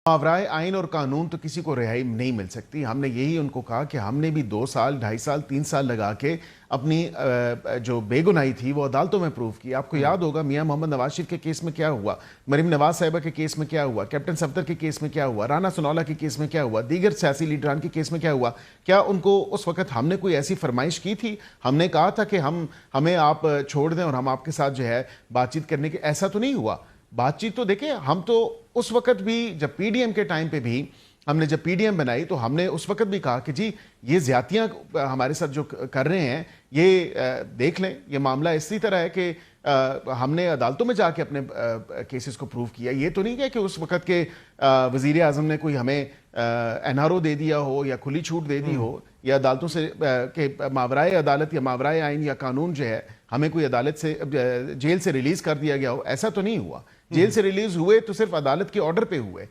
मावराए आइन और कानून तो किसी को रिहाई नहीं मिल सकती। हमने यही उनको कहा कि हमने भी 2 साल, 2.5 साल, 3 साल लगा के अपनी जो बेगुनाही थी वो अदालतों में प्रूव की। आपको याद होगा मियां मोहम्मद नवाज शरीफ के केस में क्या हुआ, मरीम नवाज साहिबा के केस में क्या हुआ, कैप्टन सफदर के केस में क्या हुआ, राना सनौला के केस में क्या हुआ, दीगर सियासी लीडरान के केस में क्या हुआ। क्या उनको उस वक्त हमने कोई ऐसी फरमाइश की थी? हमने कहा था कि हमें आप छोड़ दें और हम आपके साथ जो है बातचीत करने के? ऐसा तो नहीं हुआ। बातचीत तो देखिए, हम तो उस वक्त भी जब पीडीएम के टाइम पे भी हमने जब पीडीएम बनाई तो हमने उस वक्त भी कहा कि जी ये ज्यादतियां हमारे साथ जो कर रहे हैं ये देख लें। ये मामला इसी तरह है कि हमने अदालतों में जाके अपने केसेस को प्रूव किया। ये तो नहीं है कि उस वक्त के वजीर आजम ने कोई हमें एनआरओ दे दिया हो या खुली छूट दे दी हो या अदालतों से के मावराए अदालत या मावराए आइन या कानून जो है हमें कोई अदालत से जेल से रिलीज कर दिया गया हो। ऐसा तो नहीं हुआ। जेल से रिलीज हुए तो सिर्फ अदालत के ऑर्डर पे हुए।